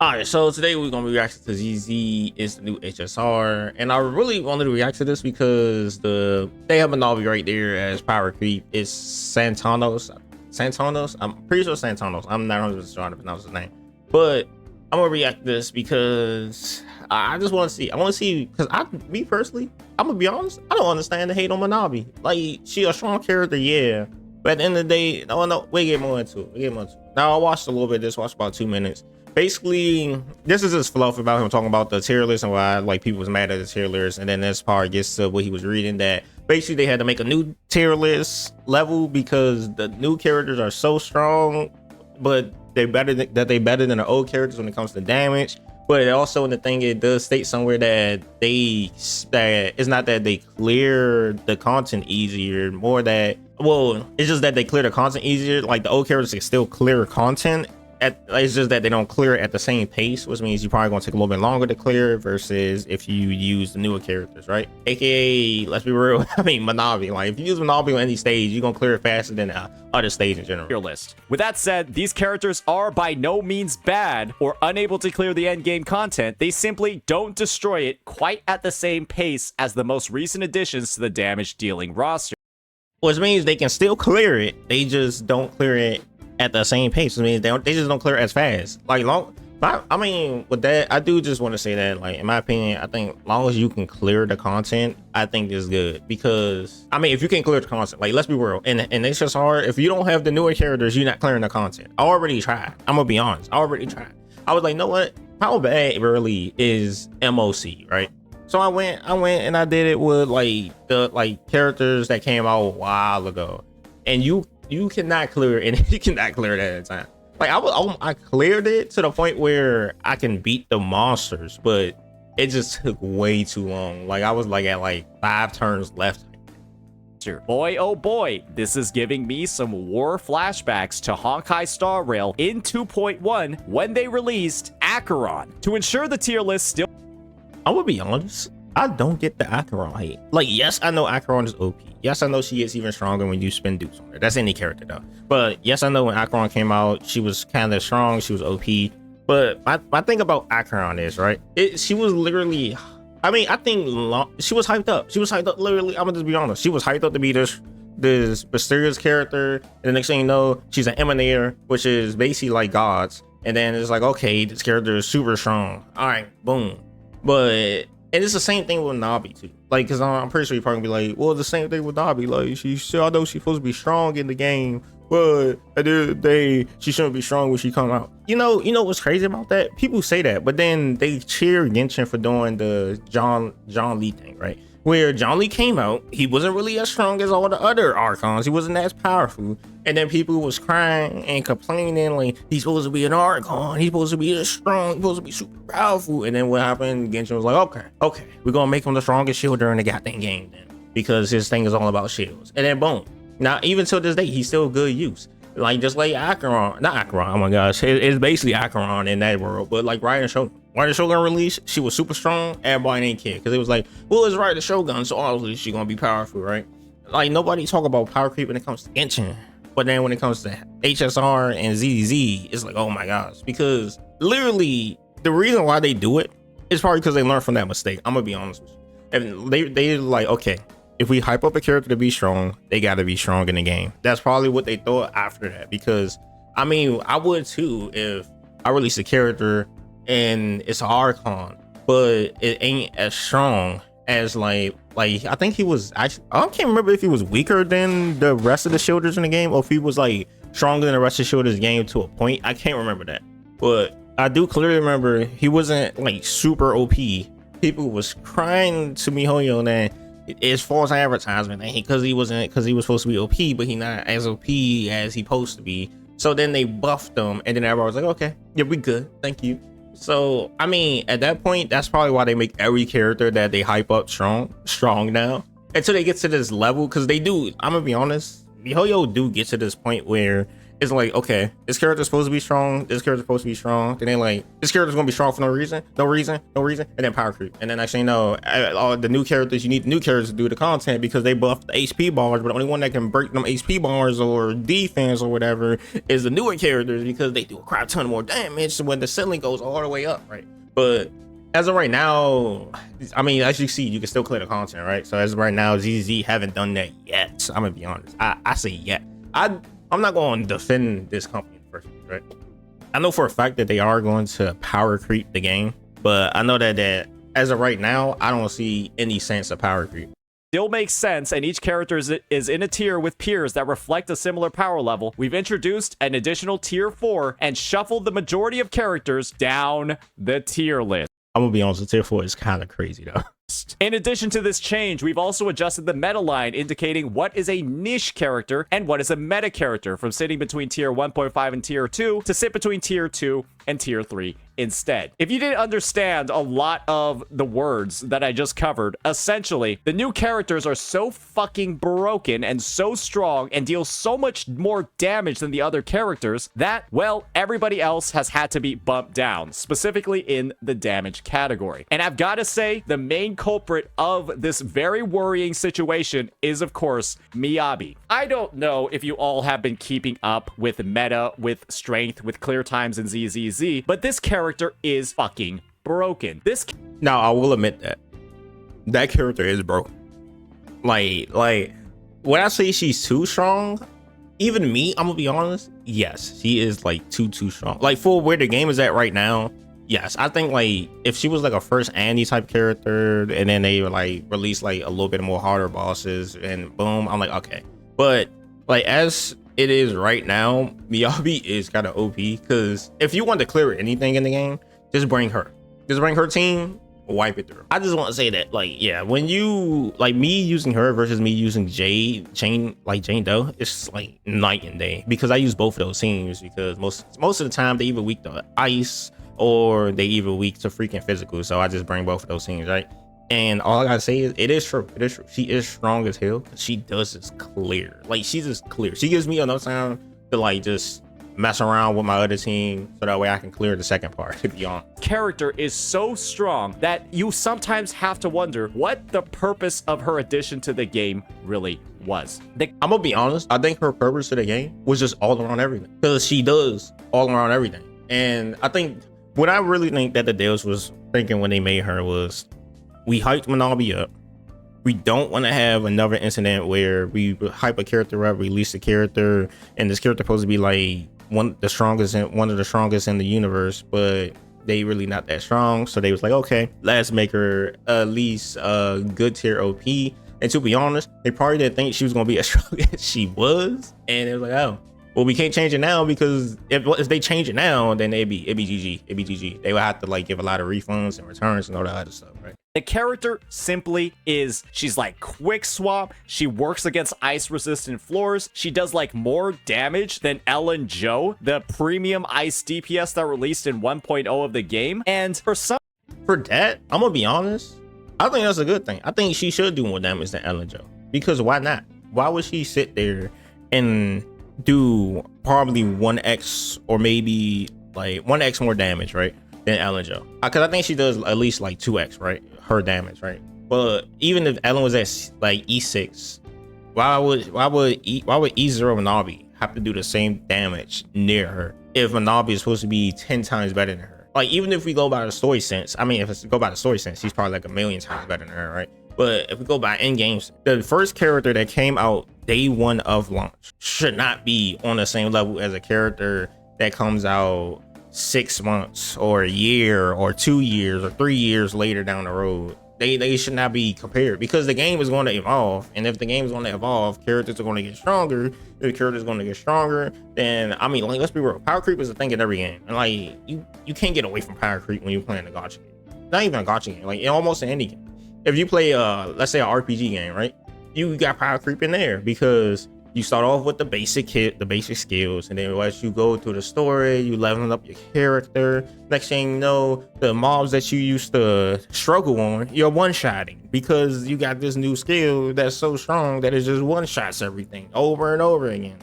All right, so today we're gonna be reacting to ZZ is the new HSR, and I really wanted to react to this because they have Miyabi right there as power creep. It's Santanos. Santanos. I'm pretty sure Santanos. I'm not 100% sure how to pronounce his name, but I'm gonna react to this because I just want to see. I want to see because me personally, I'm gonna be honest. I don't understand the hate on Miyabi. Like, she a strong character, yeah, but at the end of the day, no, we get more into it. Now I watched a little bit. Just watched about 2 minutes. Basically, this is just fluff about him talking about the tier list and why like people was mad at the tier list, and then this part gets to what he was reading, that basically they had to make a new tier list level because the new characters are so strong, but they better than the old characters when it comes to damage. But also in the thing, it does state somewhere that it's not that they clear the content easier, more that, well, it's just that they clear the content easier. Like, the old characters can still clear content. It's just that they don't clear it at the same pace, which means you're probably gonna take a little bit longer to clear versus if you use the newer characters, right? AKA, let's be real, I mean Miyabi. Like, if you use Miyabi on any stage, you're gonna clear it faster than other stage in general. Your list. With that said, these characters are by no means bad or unable to clear the end game content. They simply don't destroy it quite at the same pace as the most recent additions to the damage dealing roster. Which means they can still clear it, they just don't clear it at the same pace. I mean, they just don't clear as fast. Like, I mean, with that, I do just want to say that, like, in my opinion, I think long as you can clear the content, I think is good. Because I mean, if you can clear the content, like, let's be real, and it's just hard. If you don't have the newer characters, you're not clearing the content. I already tried. I'm gonna be honest. I already tried. I was like, you know what? How bad really is MOC, right? So I went and I did it with the characters that came out a while ago, and you cannot clear it, and you cannot clear it at a time. Like, I cleared it to the point where I can beat the monsters, but it just took way too long. Like, I was like at 5 turns left. Boy, oh boy, this is giving me some war flashbacks to Honkai Star Rail in 2.1 when they released Acheron. To ensure the tier list still... I'm gonna be honest, I don't get the Acheron hate. Like, yes, I know Acheron is OP. Yes, I know she gets even stronger when you spin dupes on her. That's any character though. But yes, I know when Acheron came out, she was kind of strong. She was OP. But my thing about Acheron is, right, she was literally, I mean, I think she was hyped up. She was hyped up, literally. I'm gonna just be honest. She was hyped up to be this mysterious character. And the next thing you know, she's an emanator, which is basically like gods. And then it's like, okay, this character is super strong. All right, boom. But and it's the same thing with Nabi too. Like, because I'm pretty sure you're probably gonna be like, well, the same thing with Nabi. Like, I know she's supposed to be strong in the game, but at the end of the day, she shouldn't be strong when she come out. You know what's crazy about that? People say that, but then they cheer Genshin for doing the John Lee thing, right? Where John Lee came out, he wasn't really as strong as all the other Archons. He wasn't as powerful. And then people was crying and complaining, like, he's supposed to be an Archon. He's supposed to be this strong. He's supposed to be super powerful. And then what happened? Genshin was like, okay, we're going to make him the strongest shielder in the goddamn game then. Because his thing is all about shields. And then boom. Now, even till this day, he's still good use. Like, just like Acheron. Not Acheron, oh my gosh. It's basically Acheron in that world. But like Raiden Shogun. Raiden Shogun released, she was super strong. Everybody didn't care. Because it was like, well, it's Raiden Shogun, so obviously she's going to be powerful, right? Like, nobody talk about power creep when it comes to Genshin. But then when it comes to HSR and ZZ, it's like, oh my gosh. Because literally, the reason why they do it is probably because they learned from that mistake. I'm going to be honest with you. And they're like, okay, if we hype up a character to be strong, they got to be strong in the game. That's probably what they thought after that. Because, I mean, I would too if I released a character and it's an Archon, but it ain't as strong as like I think he was actually, I can't remember if he was weaker than the rest of the shielders in the game or if he was like stronger than the rest of the shielders game to a point. I can't remember that, but I do clearly remember he wasn't like super OP. People was crying to MiHoYo that it's false advertisement because he was supposed to be OP, but he not as OP as he supposed to be. So then they buffed him, and then everybody was like, okay, yeah, we good, thank you. So I mean, at that point, that's probably why they make every character that they hype up strong now until they get to this level. Because they do, I'm gonna be honest, MiHoYo do get to this point where it's like, okay, this character's supposed to be strong, this character's supposed to be strong, then they like, this character's gonna be strong for no reason, and then power creep. And then actually, no, all the new characters, you need the new characters to do the content because they buff the HP bars, but the only one that can break them HP bars or defense or whatever is the newer characters because they do a crap ton more damage when the ceiling goes all the way up, right? But as of right now, I mean, as you see, you can still clear the content, right? So as of right now, ZZ haven't done that yet. I'm gonna be honest. I say yet. I'm not going to defend this company first, right? I know for a fact that they are going to power creep the game, but I know that as of right now, I don't see any sense of power creep. Still makes sense, and each character is in a tier with peers that reflect a similar power level. We've introduced an additional tier 4 and shuffled the majority of characters down the tier list. I'm gonna be honest, tier 4 is kind of crazy though. In addition to this change, we've also adjusted the meta line, indicating what is a niche character and what is a meta character, from sitting between tier 1.5 and tier 2 to sit between tier 2 and tier 3 instead. If you didn't understand a lot of the words that I just covered, essentially, the new characters are so fucking broken and so strong and deal so much more damage than the other characters that, well, everybody else has had to be bumped down, specifically in the damage category. And I've got to say, the main culprit of this very worrying situation is, of course, Miyabi. I don't know if you all have been keeping up with meta, with strength, with clear times and ZZZ, but this character is fucking broken. Now, I will admit that character is broken. Like when I say she's too strong, even me, I'm gonna be honest, yes, she is like too strong. Like for where the game is at right now, yes, I think like if she was like a first Andy type character and then they like release like a little bit more harder bosses and boom, I'm like, okay. But like as it is right now, Miyabi is kind of OP because if you want to clear anything in the game, just bring her. Just bring her team, wipe it through. I just want to say that, like, yeah, when you like me using her versus me using Jane Doe, it's like night and day because I use both of those teams because most of the time they either weak to ice or they either weak to freaking physical. So I just bring both of those teams, right? And all I gotta say is it is true. It is true. She is strong as hell. She does this clear. Like she's just clear. She gives me enough time to like just mess around with my other team so that way I can clear the second part, to be honest. Character is so strong that you sometimes have to wonder what the purpose of her addition to the game really was. I'm gonna be honest, I think her purpose to the game was just all around everything because she does all around everything. And I think what I really think that the devs was thinking when they made her was, we hyped Miyabi up. We don't want to have another incident where we hype a character up, release a character, and this character supposed to be like one of the strongest in the universe, but they really not that strong. So they was like, okay, let's make her at least a good tier OP. And to be honest, they probably didn't think she was gonna be as strong as she was. And it was like, oh, well, we can't change it now because if they change it now, then it'd be GG. They would have to like give a lot of refunds and returns and all that other stuff, right? The character simply is, she's like quick swap. She works against ice resistant floors. She does like more damage than Ellen Joe, the premium ice DPS that released in 1.0 of the game. And for that, I'm gonna be honest, I think that's a good thing. I think she should do more damage than Ellen Joe because why not? Why would she sit there and do probably 1x or maybe like 1x more damage, right, than Ellen Joe? Because I think she does at least like 2x, right, her damage, right? But even if Ellen was at like E6, why would E0 Miyabi have to do the same damage near her if Miyabi is supposed to be 10 times better than her? Like even if we go by the story sense, I mean, if it's go by the story sense, she's probably like a million times better than her, right? But if we go by in-game, the first character that came out day one of launch should not be on the same level as a character that comes out 6 months or a year or 2 years or 3 years later down the road. They should not be compared because the game is going to evolve. And if the game is going to evolve, characters are going to get stronger. If the character is going to get stronger, then I mean, like, let's be real. Power creep is a thing in every game. And like you can't get away from power creep when you're playing a gacha game. Not even a gacha game, like almost in any game. If you play let's say an RPG game, right? You got power creep in there because you start off with the basic kit, the basic skills, and then as you go through the story, you leveling up your character. Next thing you know, the mobs that you used to struggle on, you're one-shotting because you got this new skill that's so strong that it just one-shots everything over and over again.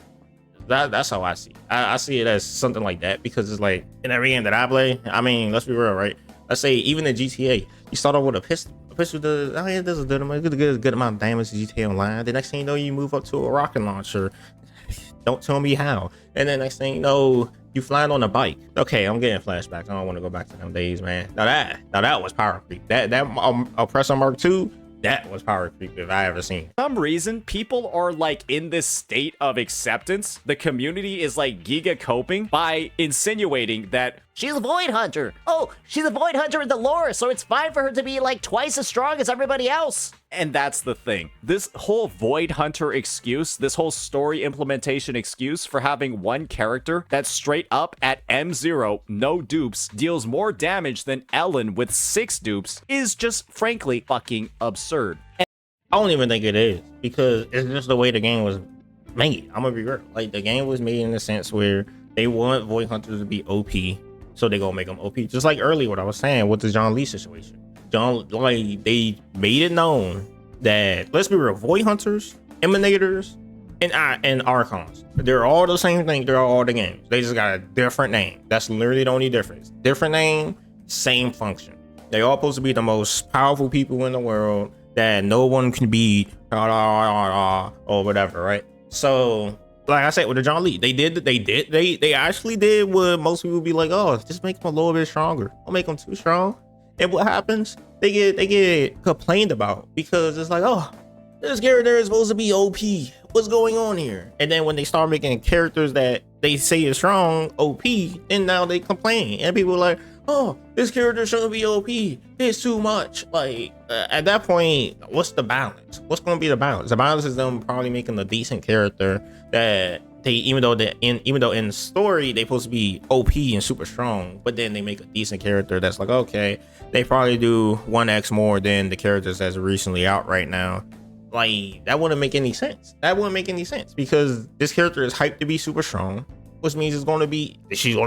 That's how I see it. I see it as something like that because it's like in every game that I play. I mean, let's be real, right? Let's say even in GTA, you start off with a pistol. A pistol does, oh yeah, does a good amount of damage to GTA Online. The next thing you know, you move up to a rocket launcher. Don't tell me how. And then next thing you know, you flying on a bike. Okay, I'm getting flashbacks. I don't want to go back to them days, man. Now that was power creep. That Oppressor Mark II. That was power creep if I ever seen. For some reason, people are like in this state of acceptance. The community is like giga coping by insinuating that she's a Void Hunter. Oh, she's a Void Hunter in the lore, so it's fine for her to be like twice as strong as everybody else. And that's the thing. This whole Void Hunter excuse, this whole story implementation excuse for having one character that's straight up at M0, no dupes, deals more damage than Ellen with 6 dupes is just frankly fucking absurd. I don't even think it is because it's just the way the game was made. I'm gonna be real. Like the game was made in the sense where they want Void Hunters to be OP, so they gonna make them OP. Just like earlier what I was saying with the John Lee situation. Like they made it known that, let's be real, Void Hunters, Emanators, and Archons, they're all the same thing. They're all the games. They just got a different name. That's literally the only difference. Different name, same function. They all supposed to be the most powerful people in the world that no one can beat, or whatever, right? So, like I said with the John Lee, they actually did what most people be like, oh, just make them a little bit stronger. Don't make them too strong. And what happens? They get complained about because it's like, oh, this character is supposed to be OP. What's going on here? And then when they start making characters that they say is strong, OP, then now they complain. And people are like, oh, this character shouldn't be OP. It's too much. Like, at that point, what's the balance? What's going to be the balance? The balance is them probably making a decent character that they, even though in the story they supposed to be OP and super strong, but then they make a decent character that's like, okay, they probably do 1x more than the characters that's recently out right now. Like, that wouldn't make any sense. That wouldn't make any sense because this character is hyped to be super strong, which means she's going to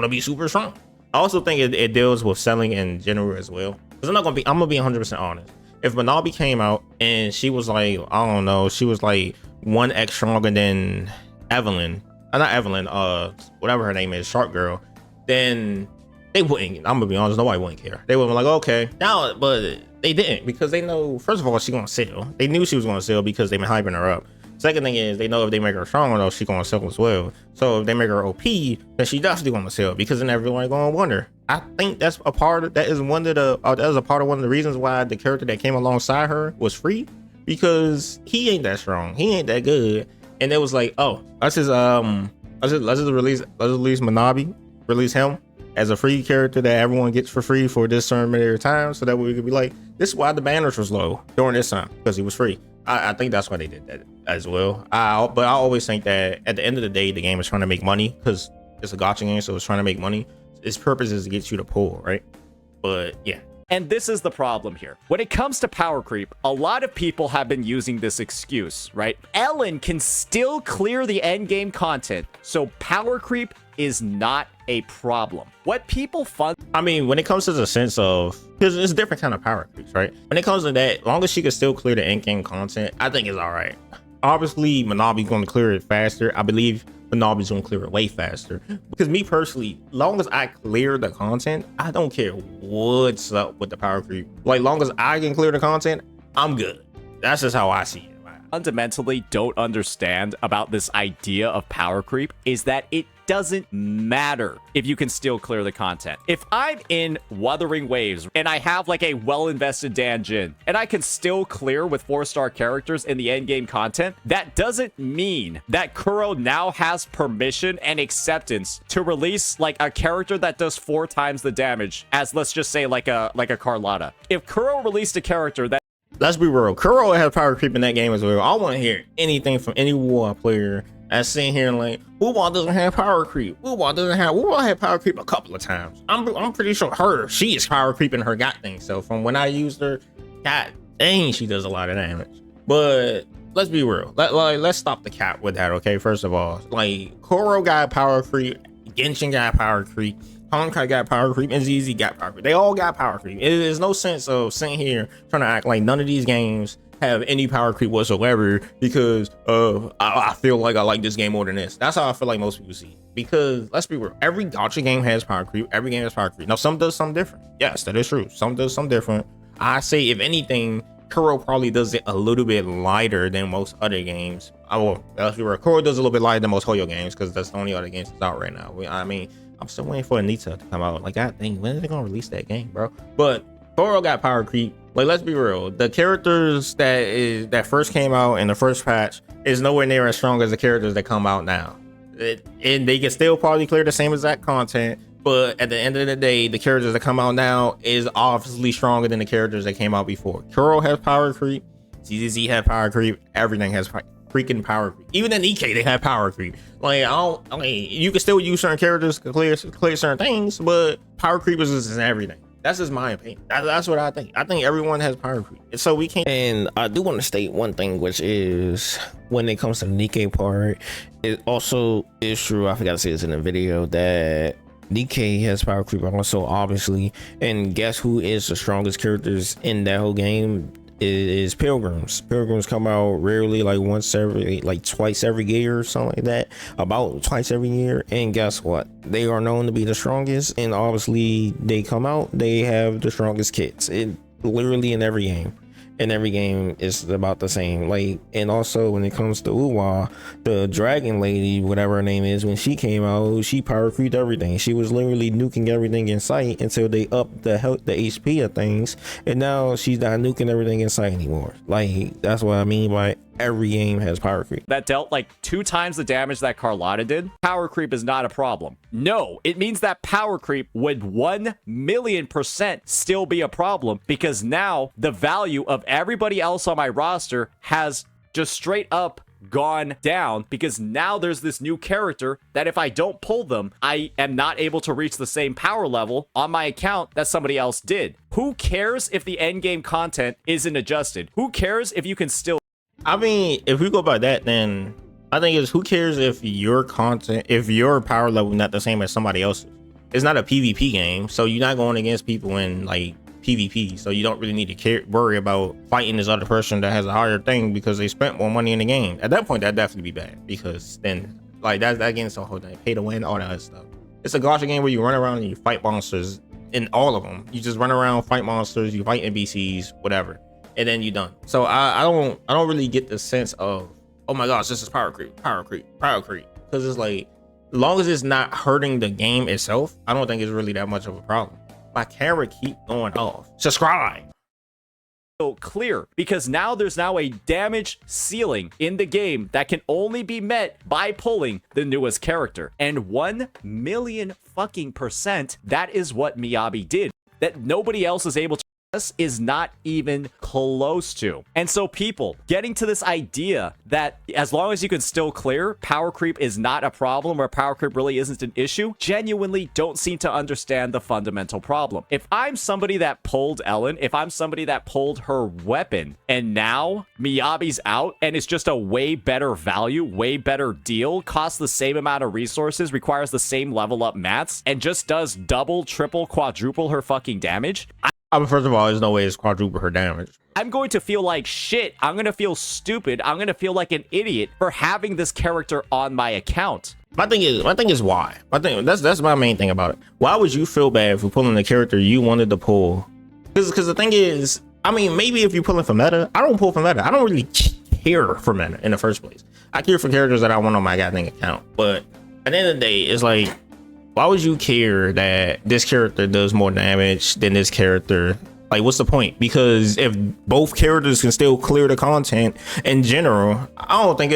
be super strong. I also think it deals with selling in general as well. Because I'm gonna be 100% honest. If Miyabi came out and she was like, I don't know, she was like 1x stronger than Evelyn, not Evelyn, whatever her name is, Shark Girl, then they wouldn't. I'm gonna be honest, nobody wouldn't care. They would be like, okay, now, but they didn't because they know, first of all, she's gonna sell. They knew she was gonna sell because they've been hyping her up. Second thing is, they know if they make her stronger, though, she's gonna sell as well. So if they make her OP, then she definitely gonna sell because then everyone gonna wonder. I think that's a part of that is one of the reasons why the character that came alongside her was free, because he ain't that strong, he ain't that good, and it was like, oh, let's just release Miyabi, release him as a free character that everyone gets for free for this certain period of time, so that we could be like, this is why the banners was low during this time, because he was free. I think that's why they did that as well. But I always think that at the end of the day, the game is trying to make money because it's a gacha game, so it's trying to make money. Its purpose is to get you to pull, right? But yeah. And this is the problem here. When it comes to power creep, a lot of people have been using this excuse, right? Ellen can still clear the endgame content, so power creep is not a problem. What people I mean, when it comes to the sense of, because it's different kind of power creeps, right? When it comes to that, as long as she can still clear the endgame content, I think it's all right. Obviously, Miyabi's going to clear it faster. I believe Miyabi's going to clear it way faster. Because me personally, long as I clear the content, I don't care what's up with the power creep. Like, long as I can clear the content, I'm good. That's just how I see it. Fundamentally don't understand about this idea of power creep is that it doesn't matter if you can still clear the content. If I'm in Wuthering Waves and I have like a well-invested Danjin and I can still clear with 4-star characters in the endgame content, that doesn't mean that Kuro now has permission and acceptance to release like a character that does 4 times the damage as, let's just say, like a Carlotta. If Kuro released a character that, let's be real, Kuro has power creep in that game as well. I want to hear anything from any war player that's sitting here and like, Wuwa doesn't have power creep. Wuwa had power creep a couple of times. I'm pretty sure she is power creeping her god thing. So from when I used her, god dang, she does a lot of damage. But let's be real. Let's stop the cap with that, okay? First of all, like, Kuro got power creep, Genshin got power creep, Honkai got power creep, and ZZ got power creep. They all got power creep. There's no sense of sitting here trying to act like none of these games have any power creep whatsoever because I feel like I like this game more than this. That's how I feel like most people see it. Because let's be real, every gacha game has power creep. Every game has power creep. Now some does some different. Yes, that is true. Some does some different. I say if anything, Kuro probably does it a little bit lighter than most other games. Let's be real, Kuro does a little bit lighter than most Hoyo games because that's the only other games that's out right now. I mean, I'm still waiting for Anita to come out. Like, God dang, when are they gonna release that game, bro? But Kuro got power creep. Like, let's be real, the characters that first came out in the first patch is nowhere near as strong as the characters that come out now. And they can still probably clear the same exact content, but at the end of the day, the characters that come out now is obviously stronger than the characters that came out before. Kuro has power creep, ZZZ has power creep, everything has freaking power creep. Even in EK, they have power creep. Like, you can still use certain characters to clear certain things, but power creep is in everything. That's just my opinion. That's what I think. I think everyone has power creep, so we can't. And I do want to state one thing, which is when it comes to the Nikkei part, it also is true. I forgot to say this in the video that Nikkei has power creep also, obviously. And guess who is the strongest characters in that whole game? Is Pilgrims. Pilgrims come out rarely, like twice every year or something like that, about twice every year. And guess what, they are known to be the strongest, and obviously they come out, they have the strongest kits. It literally in every game, is about the same. Like, and also when it comes to Uwa, the dragon lady, whatever her name is, when she came out, she power creeped everything. She was literally nuking everything in sight until they upped the HP of things, and now she's not nuking everything in sight anymore. Like, that's what I mean by every game has power creep. That dealt like 2 times the damage that Carlotta did. Power creep is not a problem. No, it means that power creep would 1,000,000% still be a problem, because now the value of everybody else on my roster has just straight up gone down, because now there's this new character that if I don't pull them, I am not able to reach the same power level on my account that somebody else did. Who cares if the end game content isn't adjusted? Who cares if you can still... I mean, if we go by that, then I think it's who cares if your power level not the same as somebody else's. It's not a PvP game, so you're not going against people in like PvP, so you don't really need to worry about fighting this other person that has a higher thing because they spent more money in the game. At that point, that'd definitely be bad, because then like that game's the whole thing, pay to win, all that other stuff. It's a gacha game where you run around and you fight monsters. In all of them, you just run around, fight monsters, you fight NPCs, whatever, and then you're done. So I don't really get the sense of, oh my gosh, this is power creep, because it's like, as long as it's not hurting the game itself, I don't think it's really that much of a problem. My camera keep going off. Subscribe. Clear, because now there's a damage ceiling in the game that can only be met by pulling the newest character, and 1,000,000 fucking %, that is what Miyabi did, that nobody else is able to. This is not even close to. And so people getting to this idea that as long as you can still clear, power creep is not a problem, or power creep really isn't an issue, genuinely don't seem to understand the fundamental problem. If I'm somebody that pulled Ellen, if I'm somebody that pulled her weapon, and now Miyabi's out and it's just a way better value, way better deal, costs the same amount of resources, requires the same level up mats, and just does double, triple, quadruple her fucking damage, I mean, first of all, there's no way it's quadruple her damage. I'm going to feel like shit. I'm going to feel stupid. I'm going to feel like an idiot for having this character on my account. My thing is why. That's my main thing about it. Why would you feel bad for pulling the character you wanted to pull? Because the thing is, I mean, maybe if you're pulling for meta, I don't pull for meta. I don't really care for meta in the first place. I care for characters that I want on my goddamn account. But at the end of the day, it's like, why would you care that this character does more damage than this character? Like, what's the point? Because if both characters can still clear the content in general, I don't think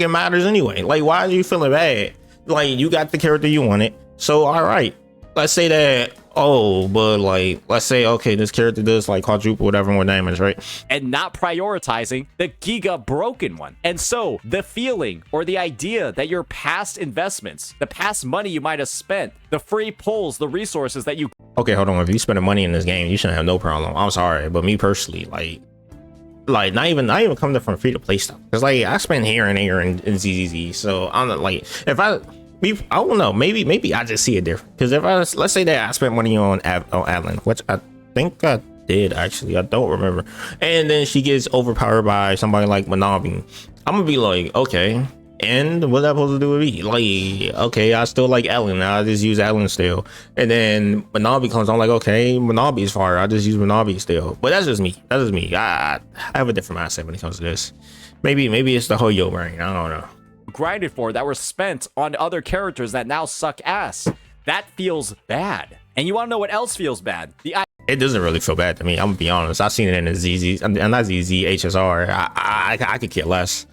it matters anyway. Like, why are you feeling bad? Like, you got the character you wanted, so all right, let's say that, oh, but like, let's say, okay, this character does like quadruple whatever more damage, right? And not prioritizing the giga broken one. And so the feeling or the idea that your past investments, the past money you might have spent, the free pulls, the resources that you... Okay, hold on. If you spending money in this game, you shouldn't have no problem. I'm sorry, but me personally, like not even coming from free to play stuff. Cause like I spend here and there in ZZZ. So I'm not like, I don't know, maybe I just see it different. Because if let's say that I spent money on Adeline, which I think I did actually. I don't remember. And then she gets overpowered by somebody like Miyabi. I'm gonna be like, okay, and what's that supposed to do with me? Like, okay, I still like Ellen. I just use Ellen still. And then Miyabi comes. I'm like, okay, Miyabi is fire. I just use Miyabi still. But that's just me. That's just me. I have a different mindset when it comes to this. Maybe it's the Hoyo brain. I don't know. Grinded for that were spent on other characters that now suck ass. That feels bad. And you want to know what else feels bad? It doesn't really feel bad to me. I'm gonna be honest. I've seen it in the ZZ, and not ZZ, HSR. I could care less.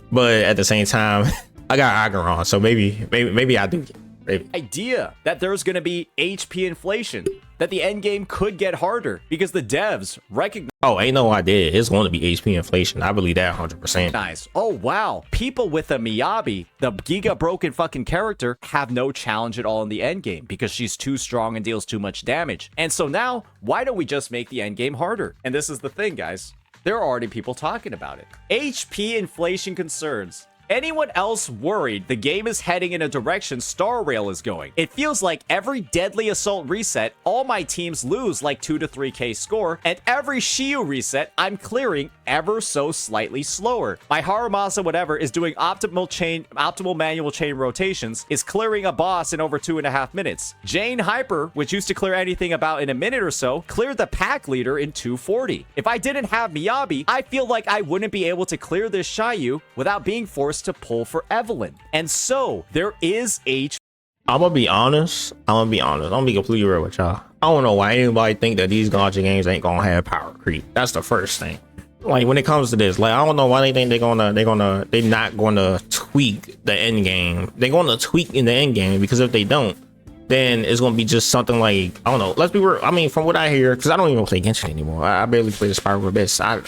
But at the same time, I got Acheron, so maybe I do. Maybe. Idea that there's going to be HP inflation, that the end game could get harder because the devs recognize. Oh, ain't no idea. It's going to be HP inflation. I believe that 100%. Oh wow, people with a Miyabi, the giga broken fucking character, have no challenge at all in the end game because she's too strong and deals too much damage. And so now, why don't we just make the end game harder? And this is the thing, guys. There are already people talking about it. HP inflation concerns. Anyone else worried the game is heading in a direction Star Rail is going? It feels like every Deadly Assault reset, all my teams lose like 2 to 3k score, and every Shiyu reset, I'm clearing ever so slightly slower. My Haramasa whatever is doing optimal manual chain rotations, is clearing a boss in over 2.5 minutes. Jane Hyper, which used to clear anything about in a minute or so, cleared the pack leader in 240. If I didn't have Miyabi, I feel like I wouldn't be able to clear this Shiyu without being forced to pull for Evelyn. And so there is I'm gonna be honest. I'm gonna be completely real with y'all. I don't know why anybody think that these gacha games ain't gonna have power creep. That's the first thing. Like when it comes to this, like I don't know why they think they're not gonna tweak the end game. They're gonna tweak in the end game because if they don't, then it's gonna be just something like, I don't know. Let's be real. I mean, from what I hear, because I don't even play Genshin anymore. I barely play the Spiral Abyss. I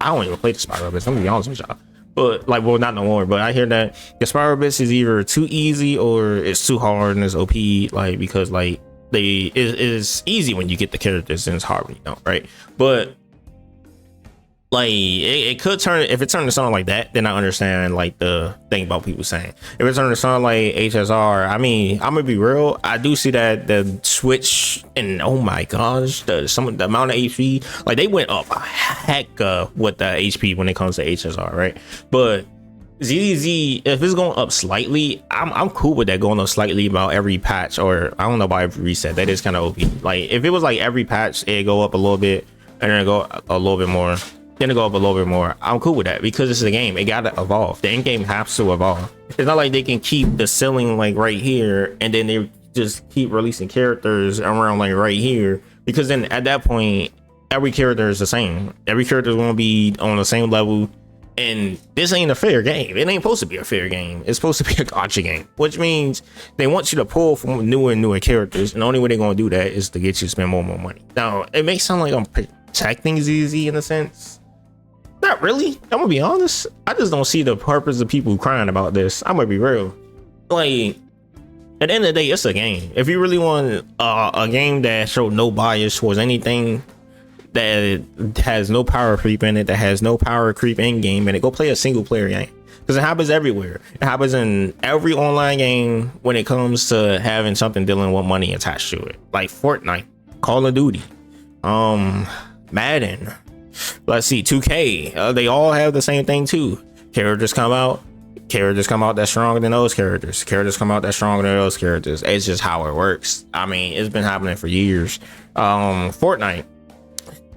don't even play the Spiral Abyss. I'm gonna be honest with y'all. But like, well, not no more. But I hear that the Spiral Abyss is either too easy or it's too hard and it's OP. Like because like it's easy when you get the characters and it's hard when you don't, right? But like it could turn, if it turned to something like that, then I understand like the thing about people saying. If it turned to something like HSR, I mean, I'm gonna be real. I do see that the switch and oh my gosh, the amount of HP, like they went up a heck with the HP when it comes to HSR, right? But ZZ, if it's going up slightly, I'm cool with that going up slightly about every patch, or I don't know about every reset. That is kind of OP. Like if it was like every patch, it'd go up a little bit and then go a little bit more. Then to go up a little bit more. I'm cool with that because it's a game. It gotta evolve. The end game has to evolve. It's not like they can keep the ceiling like right here and then they just keep releasing characters around like right here, because then at that point every character is the same. Every character is going to be on the same level, and this ain't a fair game. It ain't supposed to be a fair game. It's supposed to be a gacha game, which means they want you to pull from newer and newer characters, and the only way they're going to do that is to get you to spend more and more money. Now it may sound like I'm protecting ZZ in a sense. Not really. I'm gonna be honest. I just don't see the purpose of people crying about this. I'm gonna be real. Like at the end of the day, it's a game. If you really want a game that shows no bias towards anything, that has no power creep in it, that has no power creep in game, and go play a single player game, because it happens everywhere. It happens in every online game when it comes to having something dealing with money attached to it, like Fortnite, Call of Duty, Madden. Let's see, 2K. They all have the same thing too. Characters come out that's stronger than those characters. Characters come out that's stronger than those characters. It's just how it works. I mean, it's been happening for years. Fortnite,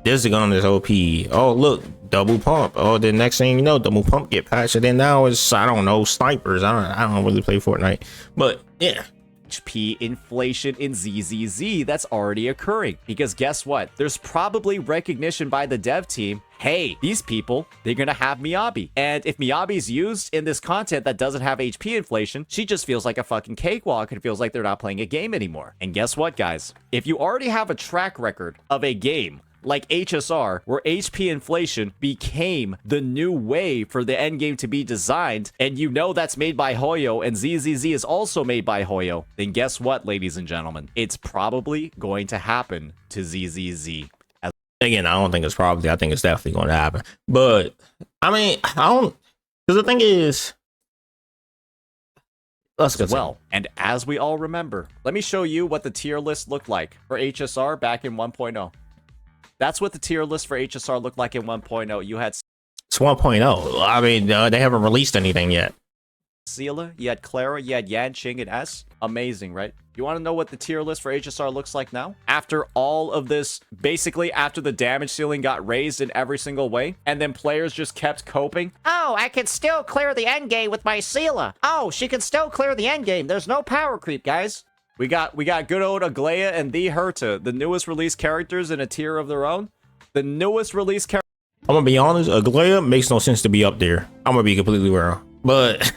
this gun is OP. Oh look, double pump. Oh, the next thing you know, double pump get patched, and then now it's, I don't know, snipers. I don't really play Fortnite, but yeah. HP inflation in ZZZ that's already occurring, because guess what? There's probably recognition by the dev team. Hey, these people, they're gonna have Miyabi, and if Miyabi's used in this content that doesn't have HP inflation, she just feels like a fucking cakewalk and feels like they're not playing a game anymore. And guess what, guys? If you already have a track record of a game like HSR, where HP inflation became the new way for the end game to be designed, and you know that's made by Hoyo, and ZZZ is also made by Hoyo, then guess what, ladies and gentlemen? It's probably going to happen to ZZZ. Again, I don't think it's probably, I think it's definitely going to happen. But I mean, I don't, because the thing is, let's go. Well, and as we all remember, let me show you what the tier list looked like for HSR back in 1.0. That's what the tier list for HSR looked like in 1.0. You had It's 1.0. I mean, they haven't released anything yet. Seela, you had Clara, you had Yan, Qing, and S. Amazing, right? You want to know what the tier list for HSR looks like now? After all of this, basically after the damage ceiling got raised in every single way, and then players just kept coping. Oh, I can still clear the endgame with my Seela. Oh, she can still clear the endgame. There's no power creep, guys. We got good old Aglaia and the Herta, the newest release characters in a tier of their own. The newest release character. I'm gonna be honest, Aglaia makes no sense to be up there. I'm gonna be completely real. But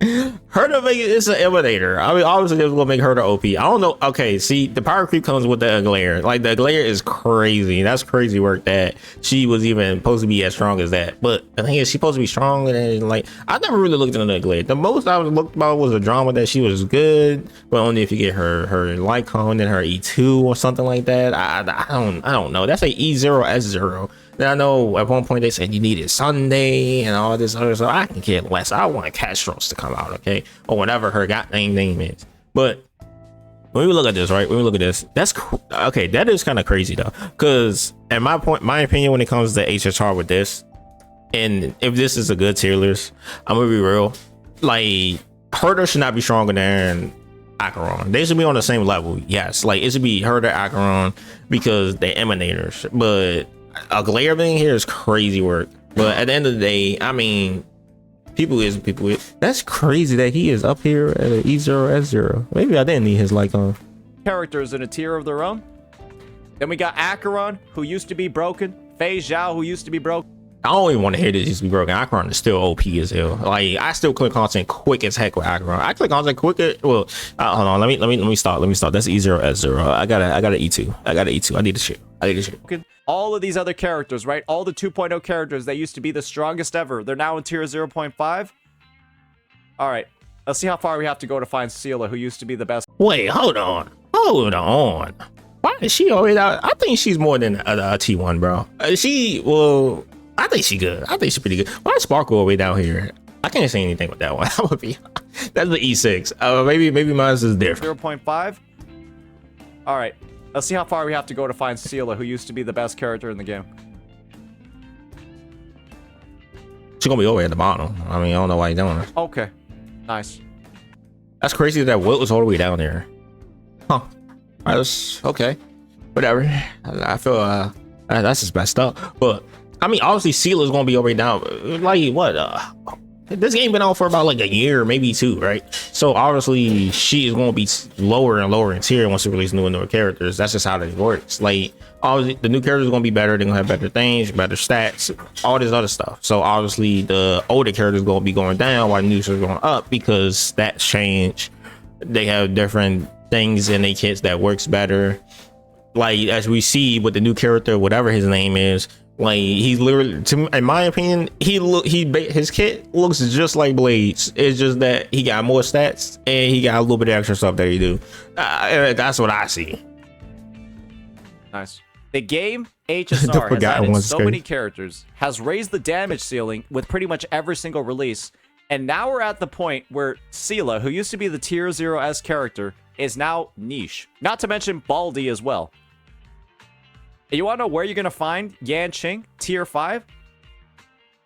her to make it's an emanator. I mean, obviously they're gonna make her the OP. I don't know. Okay, see, the power creep comes with the Aglaia. Like the Aglaia is crazy. That's crazy work that she was even supposed to be as strong as that. But the thing is, she's supposed to be strong, and like I never really looked into the Aglaia. The most I was looked about was a drama that she was good, but only if you get her Lycon and her E2 or something like that. I don't know. That's a E0 S0. Then I know at one point they said you needed Sunday and all this other stuff. I can care less. I want Castros to come out, okay, or whatever her goddamn name is. But when we look at this, right? When we look at this, that's okay. That is kind of crazy though, because at my opinion, when it comes to HSR with this, and if this is a good tier list, I'm gonna be real. Like Herta should not be stronger than Acheron. They should be on the same level. Yes, like it should be Herta, Acheron, because they're emanators, but Aglaia being here is crazy work. But at the end of the day, I mean, people is. That's crazy that he is up here at an E0 S0. Maybe I didn't need his Lycon. Characters in a tier of their own. Then we got Acheron, who used to be broken. Fei Zhao, who used to be broken. I don't even want to hear this used to be broken. Acheron is still OP as hell. Like I still click content quick as heck with Acheron. I click content quicker. Well, hold on. Let me start. That's E0 S0. I got an E2. I got an E2. I need to shit. All of these other characters, right? All the 2.0 characters that used to be the strongest ever. They're now in tier 0.5. All right. Let's see how far we have to go to find Seela, who used to be the best. Wait, hold on. Why is she already out? I think she's more than a T1, bro. I think she good. I think she's pretty good. Why is Sparkle all the way down here? I can't say anything with that one. That's the E6. Maybe mine is different. 0.5. All right. Let's see how far we have to go to find Seela, who used to be the best character in the game. She's gonna be over at the bottom. I mean, I don't know why you're doing it. Okay. Nice. That's crazy that Wilt was all the way down there. Huh. That's okay. Whatever. I feel that's his best stuff. But I mean, obviously Seela's gonna be over down. Like what? This game been out for about like a year, maybe two, right? So obviously she is going to be lower and lower in tier once they release newer characters. That's just how it works. Like obviously the new characters are going to be better. They're going to have better things, better stats, all this other stuff. So obviously the older characters are going to be going down while the new are going up because stats change. They have different things in their kits that works better. Like as we see with the new character, whatever his name is. Like he's literally, in my opinion, his kit looks just like Playz. It's just that he got more stats and he got a little bit of extra stuff that he do. That's what I see. Nice. The game HSR has added so many characters, has raised the damage ceiling with pretty much every single release, and now we're at the point where Seela, who used to be the tier 0S character, is now niche. Not to mention Baldi as well. You want to know where you're going to find Yan Qing, tier 5?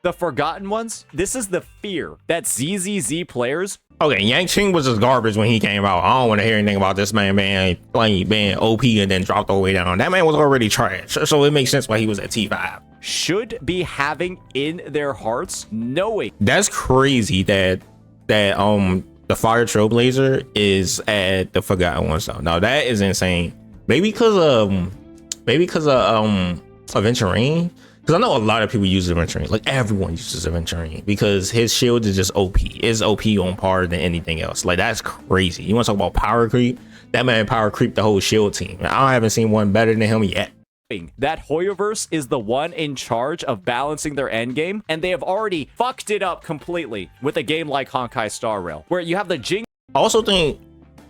The Forgotten Ones? This is the fear that ZZZ players... Okay, Yang Qing was just garbage when he came out. I don't want to hear anything about this man being OP and then dropped all the way down. That man was already trash, so it makes sense why he was at T5. Should be having in their hearts knowing. That's crazy that the Fire Trailblazer is at the Forgotten Ones though. No, that is insane. Maybe because of Aventurine. Because I know a lot of people use Aventurine. Like everyone uses Aventurine because his shield is just OP. It's OP on par than anything else. Like that's crazy. You want to talk about power creep? That man power creep the whole shield team. I haven't seen one better than him yet. That Hoyoverse is the one in charge of balancing their endgame, and they have already fucked it up completely with a game like Honkai Star Rail, where you have the Jing. I also think,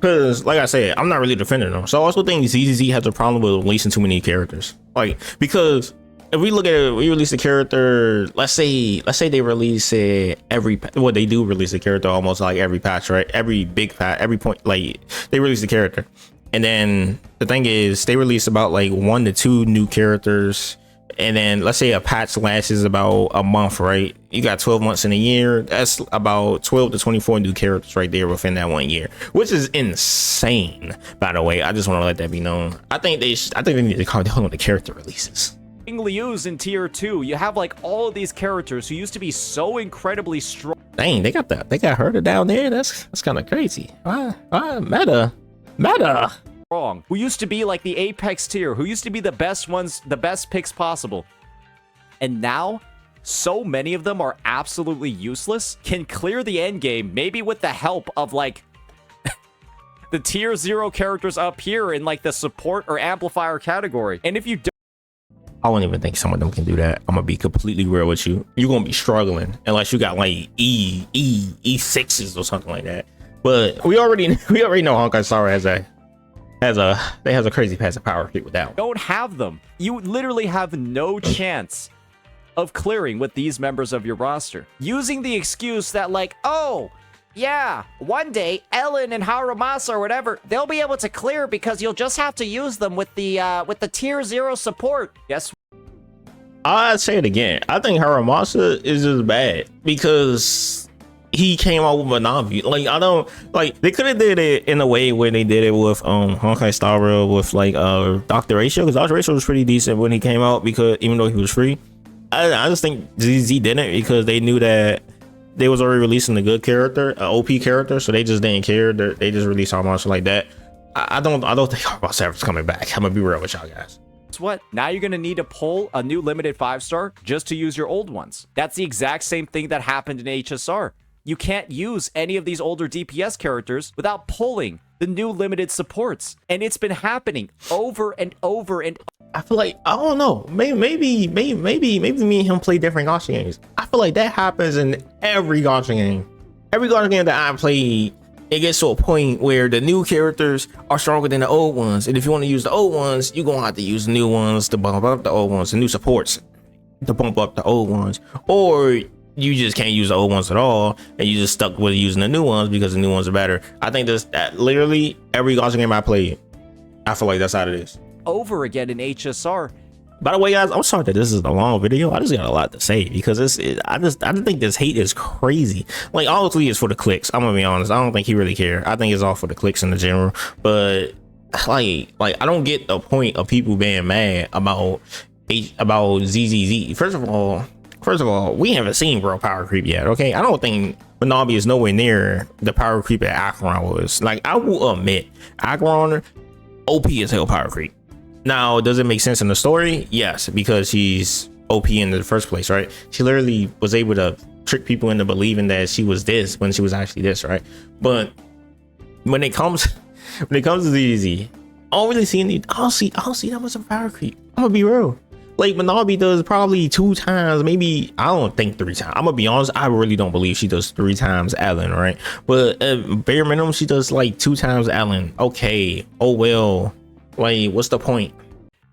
because like I said, I'm not really defending them. So I also think ZZZ has a problem with releasing too many characters. Like, because if we look at it, we release a character, let's say they release it they do release a character almost like every patch, right? Every big patch, every point, like they release the character. And then the thing is, they release about like 1 to 2 new characters. And then let's say a patch lasts about a month, right? You got 12 months in a year. That's about 12 to 24 new characters right there within that 1 year, which is insane. By the way, I just want to let that be known. I think they need to calm down on the character releases. Liu's in tier 2. You have like all of these characters who used to be so incredibly strong. Dang, they got her down there. That's kind of crazy. Meta. Who used to be like the apex tier, who used to be the best ones, the best picks possible. And now, so many of them are absolutely useless, can clear the end game, maybe with the help of like the tier 0 characters up here in like the support or amplifier category. And if you don't, I don't even think some of them can do that. I'm gonna be completely real with you. You're gonna be struggling unless you got like E6s or something like that. But we already know Honkai Star has a crazy passive power creep with that one. don't have them, you literally have no chance of clearing with these members of your roster. Using the excuse that like, oh, yeah, one day Ellen and Haramasa or whatever, they'll be able to clear because you'll just have to use them with the tier 0 support. Guess I'd say it again. I think Haramasa is just bad because he came out with Miyabi. Like, I don't like, they could have did it in a way where they did it with Honkai Star Rail with like Dr. Ratio, because Dr. Ratio was pretty decent when he came out, because even though he was free. I just think ZZ didn't, because they knew that they was already releasing a good character, an OP character, so they just didn't care. They just released Haramasa like that. I don't think Haramasa is coming back. I'm gonna be real with y'all guys. what? Now you're going to need to pull a new limited 5-star just to use your old ones. That's the exact same thing that happened in HSR. You can't use any of these older DPS characters without pulling the new limited supports. And it's been happening over and over and I feel like, I don't know, maybe me and him play different gacha games. I feel like that happens in every gacha game. Every gacha game that I played, it gets to a point where the new characters are stronger than the old ones. And if you want to use the old ones, you're going to have to use the new ones to bump up the old ones, the new supports to bump up the old ones. Or you just can't use the old ones at all, and you just stuck with using the new ones because the new ones are better. I think that literally every gacha game I played, I feel like that's how it is. over again in HSR. By the way, guys, I'm sorry that this is a long video. I just got a lot to say because I just think this hate is crazy. Like, obviously it's for the clicks. I'm gonna be honest. I don't think he really care. I think it's all for the clicks in the general. But like I don't get the point of people being mad about ZZZ. First of all, we haven't seen real power creep yet. Okay, I don't think Miyabi is nowhere near the power creep that Acheron was. Like, I will admit, Acheron OP as hell power creep. Now, does it make sense in the story? Yes, because she's OP in the first place, right? She literally was able to trick people into believing that she was this when she was actually this, right? But when it comes to ZZ, I don't really see any. I don't see that much of power creep. I'm gonna be real. Like, Miyabi does probably 2 times, maybe, I don't think 3 times. I'm gonna be honest, I really don't believe she does 3 times Ellen, right? But bare minimum, she does like 2 times Ellen. Okay, oh well. Like, what's the point?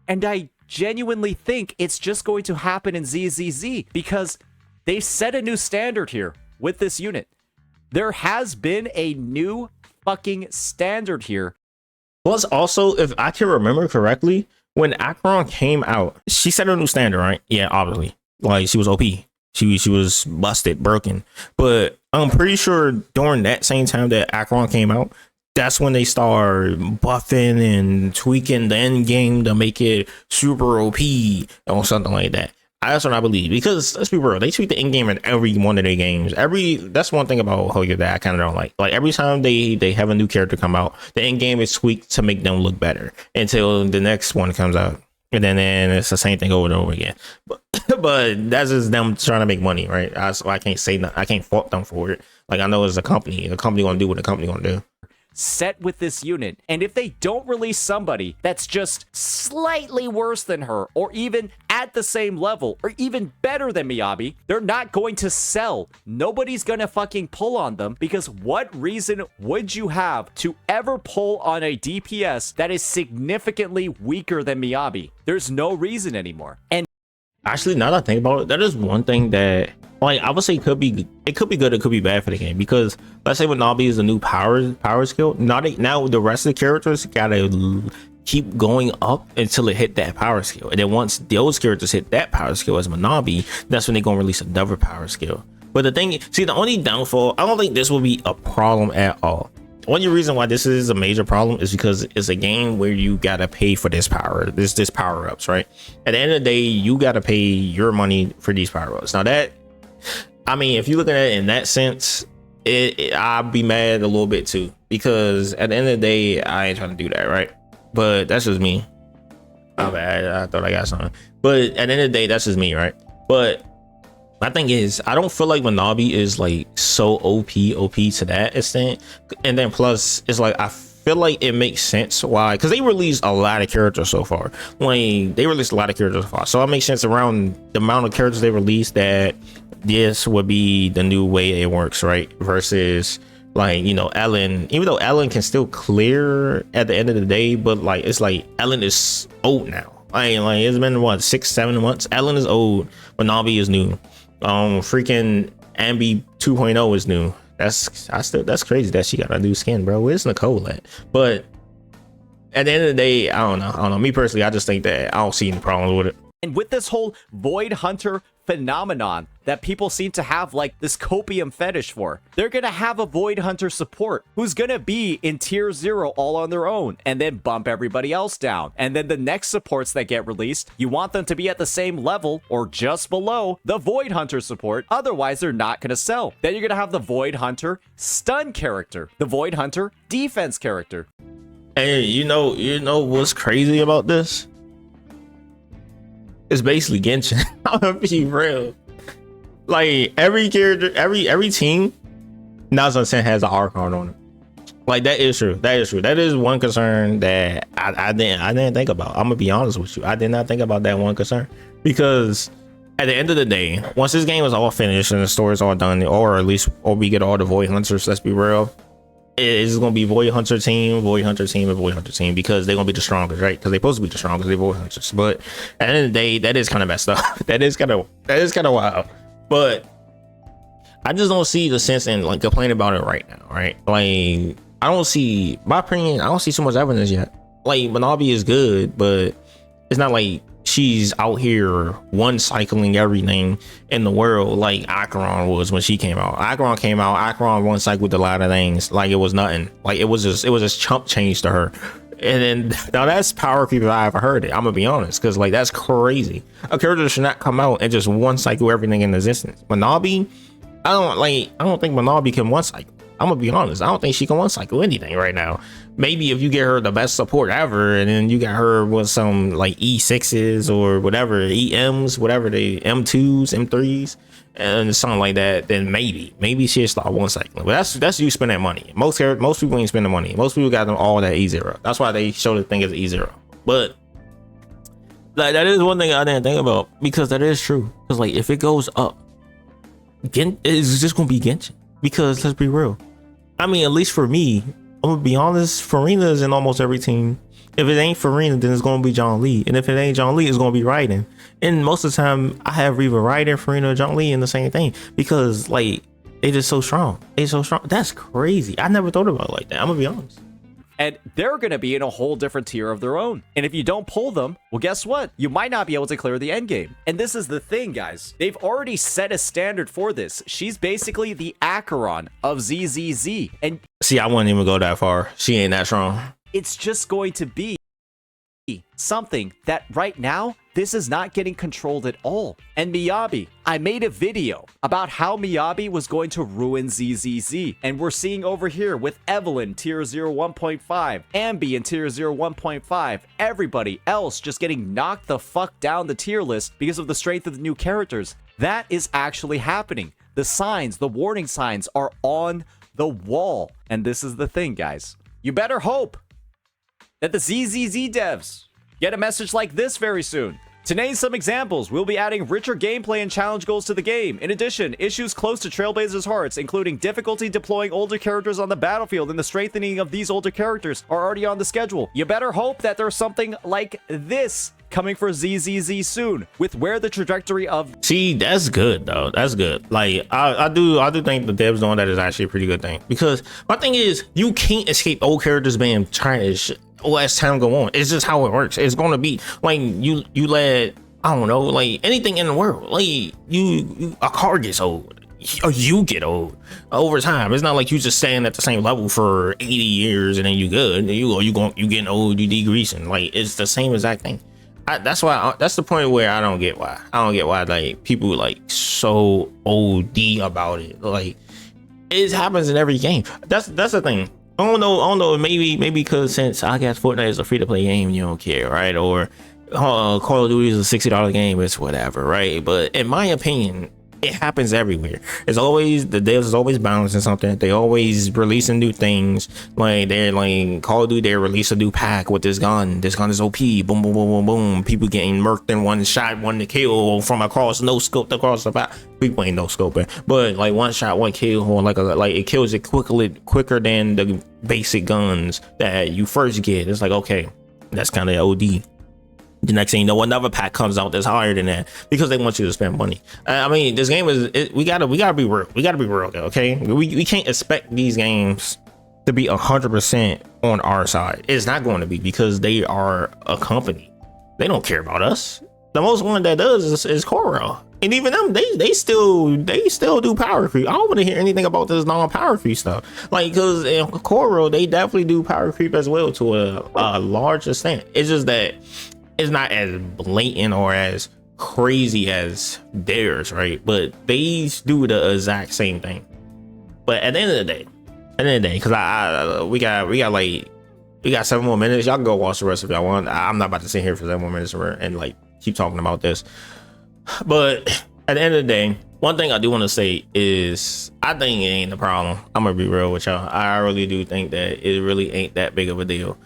And I genuinely think it's just going to happen in ZZZ because they set a new standard here with this unit. There has been a new fucking standard here. Plus, also, if I can remember correctly, when Acheron came out, she set a new standard, right? Yeah, obviously. Like, she was OP. She was busted, broken. But I'm pretty sure during that same time that Acheron came out, that's when they start buffing and tweaking the end game to make it super OP or something like that. That's what I believe, because let's be real, they tweak the end game in every one of their games. That's one thing about Hoya that I kind of don't like. Like, every time they have a new character come out, the end game is tweaked to make them look better until the next one comes out, and then it's the same thing over and over again. But that's just them trying to make money, right? So I can't say nothing. I can't fault them for it. Like, I know it's a company. The company gonna do what the company gonna do. Set with this unit, and if they don't release somebody that's just slightly worse than her, or even at the same level, or even better than Miyabi, they're not going to sell. Nobody's gonna fucking pull on them, because what reason would you have to ever pull on a DPS that is significantly weaker than Miyabi? There's no reason anymore. And actually, now that I think about it, that is one thing that like I would say it could be good, it could be bad for the game, because let's say Miyabi is a new power skill. Now the rest of the characters gotta keep going up until it hit that power skill, and then once those characters hit that power skill as Miyabi, that's when they're gonna release another power skill. But the thing, see, the only downfall, I don't think this will be a problem at all. Only reason why this is a major problem is because it's a game where you gotta pay for this power ups, right? At the end of the day, you gotta pay your money for these power ups. Now that, I mean, if you look at it in that sense, I'll be mad a little bit too, because at the end of the day, I ain't trying to do that, right? But that's just me. My bad, I thought I got something. But at the end of the day, that's just me, right? But my thing is, I don't feel like Miyabi is like so OP to that extent. And then plus, it's like I feel like it makes sense why, because they released a lot of characters so far. Like they released a lot of characters so far, so it makes sense around the amount of characters they released that this would be the new way it works, right? Versus like, you know, Ellen, even though Ellen can still clear at the end of the day, but like it's like Ellen is old now. Like it's been what, 6-7 months. Ellen is old, but Navi is new. Freaking Anby 2.0 is new. That's crazy that she got a new skin, bro. Where's Nicole at? But at the end of the day, I don't know. Me personally, I just think that I don't see any problems with it. And with this whole Void Hunter phenomenon that people seem to have like this copium fetish for, they're gonna have a Void Hunter support who's gonna be in tier 0 all on their own and then bump everybody else down. And then the next supports that get released, you want them to be at the same level or just below the Void Hunter support, otherwise they're not gonna sell. Then you're gonna have the Void Hunter stun character, the Void Hunter defense character. And you know what's crazy about this? It's basically Genshin. I'm gonna be real. Like every character, every team, 9 out of 10 has an Archon on it. Like that is true. That is one concern that I didn't think about. I'm gonna be honest with you. I did not think about that one concern, because at the end of the day, once this game is all finished and the story's all done, or we get all the Void Hunters, let's be real, it's gonna be Void Hunter team, and Void Hunter team, because they're gonna be the strongest, right? Because they're supposed to be the strongest, they're Void Hunters. But at the end of the day, that is kind of messed up. that is kind of wild. But I just don't see the sense in like complaining about it right now, right? Like I don't see, my opinion, I don't see so much evidence yet. Like Miyabi is good, but it's not like she's out here one cycling everything in the world like Acheron was when she came out. Acheron one cycled a lot of things like it was nothing. Like it was just chump change to her. And then now that's power creep if I ever heard it. I'm gonna be honest, because like that's crazy. A character should not come out and just one cycle everything in existence. Miyabi, I don't think Miyabi can one cycle. I'm gonna be honest, I don't think she can one cycle anything right now. Maybe if you get her the best support ever, and then you got her with some like E6s or whatever, EMs, whatever they M2s, M3s, and something like that, then maybe she'll start one cycling. But that's you spending money. Most people ain't spending money. Most people got them all that E0. That's why they show the thing as E0. But like that is one thing I didn't think about, because that is true. Because like if it goes up, it's just gonna be Genshin. Because let's be real, I mean, at least for me, I'm gonna be honest, Farina is in almost every team. If it ain't Farina, then it's gonna be John Lee, and if it ain't John Lee, it's gonna be Raiden. And most of the time, I have either Raiden, Farina, or John Lee in the same thing, because like they just so strong. That's crazy. I never thought about it like that. I'm gonna be honest. And they're going to be in a whole different tier of their own. And if you don't pull them, well, guess what? You might not be able to clear the end game. And this is the thing, guys. They've already set a standard for this. She's basically the Acheron of ZZZ. And see, I wouldn't even go that far. She ain't that strong. It's just going to be something that right now, this is not getting controlled at all. And Miyabi, I made a video about how Miyabi was going to ruin ZZZ. And we're seeing over here with Evelyn, tier 0 1.5, Anby in tier 0 1.5, everybody else just getting knocked the fuck down the tier list because of the strength of the new characters. That is actually happening. The signs, the warning signs are on the wall. And this is the thing, guys. You better hope that the ZZZ devs get a message like this very soon. To name some examples, we'll be adding richer gameplay and challenge goals to the game. In addition, issues close to Trailblazers' hearts, including difficulty deploying older characters on the battlefield and the strengthening of these older characters, are already on the schedule. You better hope that there's something like this coming for ZZZ soon, with where the trajectory of... See, that's good though. That's good. Like I do think the devs doing that is actually a pretty good thing, because my thing is you can't escape old characters being trash as time go on. It's just how it works. It's gonna be like you let, I don't know, like anything in the world, like you a car gets old or you get old over time. It's not like you just staying at the same level for 80 years and then you good. You getting old, you degreasing. Like it's the same exact thing. That's the point where I don't get why like people like so OD about it. Like it happens in every game. That's the thing. I don't know. Maybe because since I guess Fortnite is a free to play game, you don't care, right? Or Call of Duty is a $60 game, it's whatever, right? But in my opinion, it happens everywhere. It's always, the devs is always balancing something. They always releasing new things. Like they're like Call of Duty, they release a new pack with this gun. This gun is OP. Boom, boom, boom, boom, boom. People getting murked in one shot, one to kill from across, no scope across the back. People ain't no scoping, but like one shot, one kill, or like it kills it quicker than the basic guns that you first get. It's like, okay, that's kind of OD. The next thing you know, another pack comes out that's higher than that because they want you to spend money. I mean, this game is, we gotta be real. We gotta be real, okay? We can't expect these games to be 100% on our side. It's not going to be, because they are a company. They don't care about us. The most one that does is Corel, and even them, they still do power creep. I don't want to hear anything about this non-power creep stuff, like, because in Corel they definitely do power creep as well to a large extent. It's just that it's not as blatant or as crazy as theirs, right? But they do the exact same thing. But at the end of the day, because we got 7 more minutes. Y'all can go watch the rest if y'all want. I'm not about to sit here for 7 more minutes and like keep talking about this. But at the end of the day, one thing I do want to say is I think it ain't a problem. I'm gonna be real with y'all. I really do think that it really ain't that big of a deal,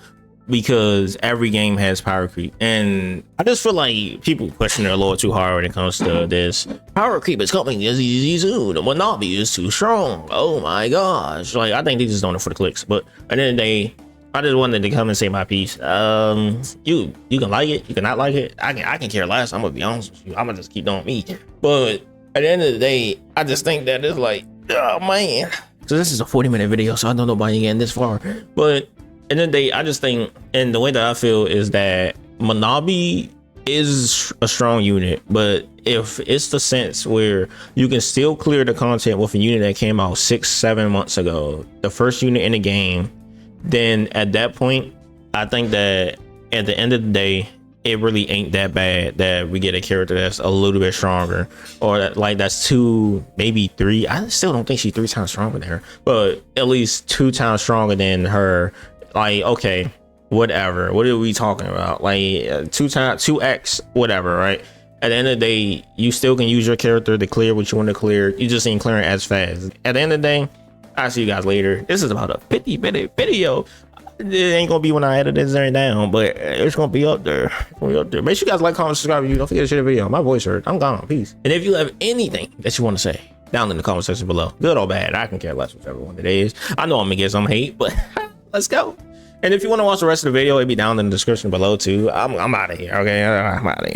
because every game has power creep, and I just feel like people pushing it a little too hard when it comes to this. Power creep is coming as easy soon. The Miyabi is too strong. Oh my gosh! Like, I think they just doing it for the clicks. But at the end of the day, I just wanted to come and say my piece. You can like it, you can not like it. I can care less. I'm gonna be honest with you. I'm gonna just keep doing me. But at the end of the day, I just think that it's like, oh man. So this is a 40-minute video, so I don't know why you getting this far. But at the end of the day, I just think, and the way that I feel is that Miyabi is a strong unit, but if it's the sense where you can still clear the content with a unit that came out 6-7 months ago, the first unit in the game, then at that point, I think that at the end of the day, it really ain't that bad that we get a character that's a little bit stronger, or that, like, that's 2, maybe 3. I still don't think she's 3 times stronger than her, but at least 2 times stronger than her. Like, okay, whatever. What are we talking about? Like 2x, whatever, right? At the end of the day, you still can use your character to clear what you want to clear. You just ain't clearing as fast. At the end of the day, I'll see you guys later. This is about a 50-minute video. It ain't gonna be when I edit this down, but it's gonna be up there. Make sure you guys like, comment, subscribe. Don't forget to share the video. My voice hurt. I'm gone. Peace. And if you have anything that you want to say, down in the comment section below, good or bad, I can care less whichever one it is. I know I'm gonna get some hate, but let's go. And if you want to watch the rest of the video, it'll be down in the description below too. I'm out of here. Okay, I'm out of here.